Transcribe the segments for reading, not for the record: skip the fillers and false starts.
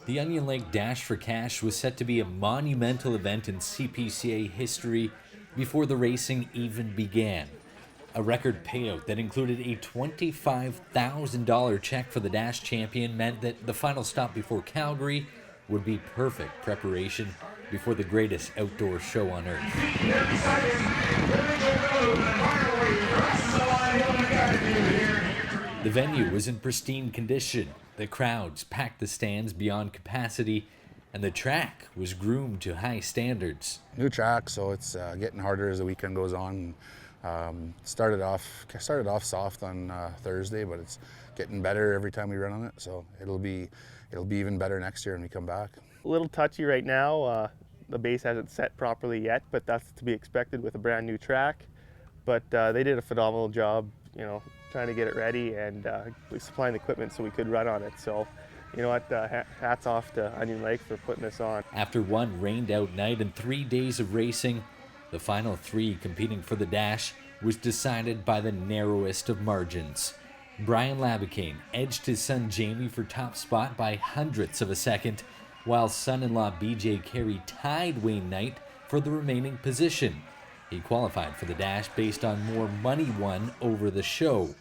The Onion Lake Dash for Cash was set to be a monumental event in CPCA history before the racing even began. A record payout that included a $25,000 check for the Dash champion meant that the final stop before Calgary would be perfect preparation before the greatest outdoor show on earth. The venue was in pristine condition. The crowds packed the stands beyond capacity, and the track was groomed to high standards. New track, so it's getting harder as the weekend goes on. Started off soft on Thursday, but it's getting better every time we run on it. So it'll be even better next year when we come back. A little touchy right now. The base hasn't set properly yet, but that's to be expected with a brand new track. But they did a phenomenal job, trying to get it ready and supplying the equipment so we could run on it. So, you know what, hats off to Onion Lake for putting this on. After one rained-out night and 3 days of racing, the final three competing for the Dash was decided by the narrowest of margins. Brian Laboucane edged his son Jamie for top spot by hundredths of a second, while son-in-law BJ Carey tied Wayne Knight for the remaining position. He qualified for the Dash based on more money won over the show.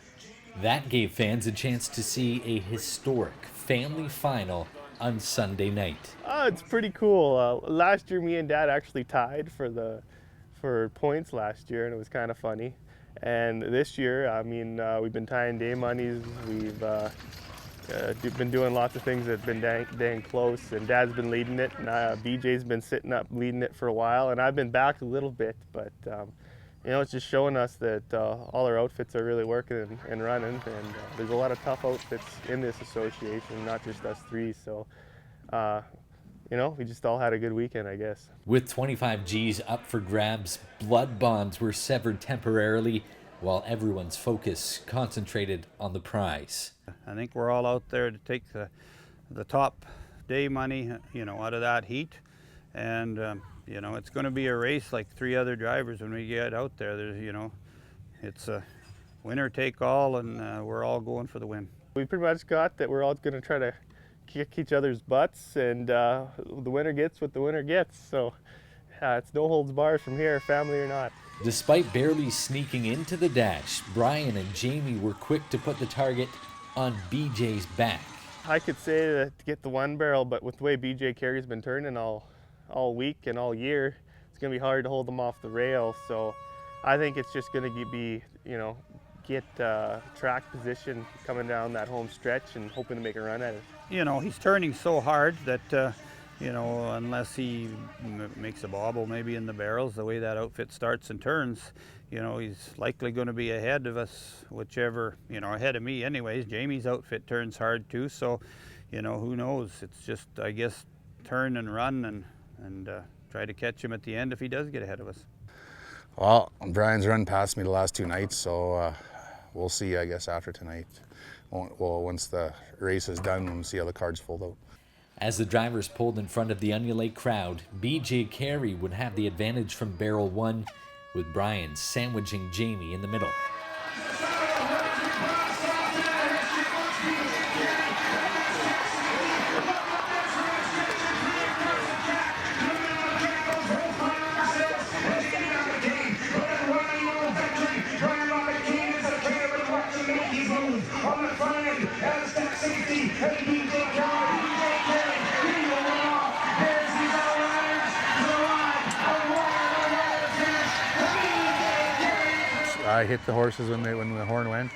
That gave fans a chance to see a historic family final on Sunday night. It's pretty cool. Last year, me and Dad actually tied for points last year, and it was kind of funny. And this year, we've been tying day monies. We've been doing lots of things that have been dang close, and Dad's been leading it, and BJ's been sitting up leading it for a while, and I've been back a little bit, but it's just showing us that all our outfits are really working and running, and there's a lot of tough outfits in this association, not just us three, so we just all had a good weekend, I guess. With 25 G's up for grabs, blood bonds were severed temporarily, while everyone's focus concentrated on the prize. I think we're all out there to take the top day money, out of that heat. And, it's going to be a race like three other drivers when we get out there. It's a winner take all, and we're all going for the win. We pretty much got that we're all going to try to kick each other's butts, and the winner gets what the winner gets. So it's no holds barred from here, family or not. Despite barely sneaking into the Dash, Brian and Jamie were quick to put the target on BJ's back. I could say that to get the one barrel, but with the way BJ Carey's been turning all week and all year, it's going to be hard to hold them off the rail. So I think it's just going to be, get track position coming down that home stretch and hoping to make a run at it. He's turning so hard that, unless he makes a bobble maybe in the barrels, the way that outfit starts and turns, he's likely going to be ahead of us, whichever, ahead of me anyways. Jamie's outfit turns hard too, so, who knows? It's just, I guess, turn and run and try to catch him at the end if he does get ahead of us. Well, Brian's run past me the last two nights, so we'll see, I guess, after tonight. Well, once the race is done, we'll see how the cards fold out. As the drivers pulled in front of the Onion Lake crowd, BJ Carey would have the advantage from barrel one, with Brian sandwiching Jamie in the middle. I hit the horses when the horn went,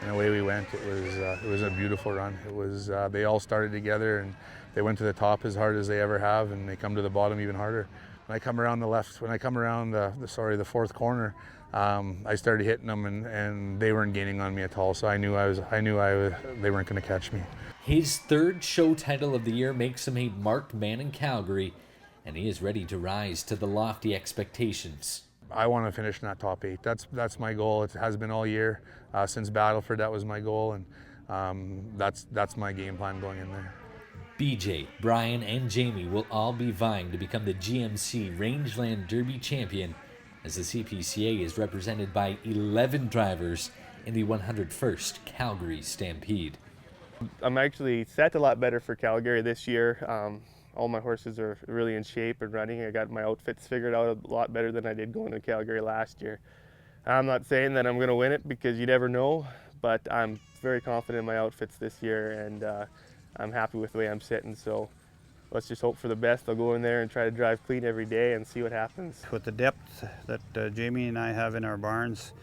and away we went. It was a beautiful run. It was they all started together, and they went to the top as hard as they ever have, and they come to the bottom even harder. When I come around the fourth corner, I started hitting them, and they weren't gaining on me at all. So I knew they weren't going to catch me. His third show title of the year makes him a marked man in Calgary, and he is ready to rise to the lofty expectations. I want to finish in that top 8. That's my goal. It has been all year. Since Battleford, that was my goal, and that's my game plan going in there. BJ, Brian, and Jamie will all be vying to become the GMC Rangeland Derby champion, as the CPCA is represented by 11 drivers in the 101st Calgary Stampede. I'm actually set a lot better for Calgary this year. All my horses are really in shape and running. I got my outfits figured out a lot better than I did going to Calgary last year. I'm not saying that I'm going to win it because you never know, but I'm very confident in my outfits this year, and I'm happy with the way I'm sitting. So let's just hope for the best. I'll go in there and try to drive clean every day and see what happens. With the depth that Jamie and I have in our barns,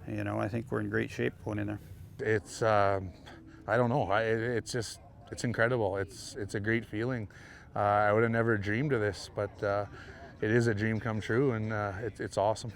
you know, I think we're in great shape going in there. It's I don't know. It's incredible. It's a great feeling. I would have never dreamed of this, but it is a dream come true, and it's awesome.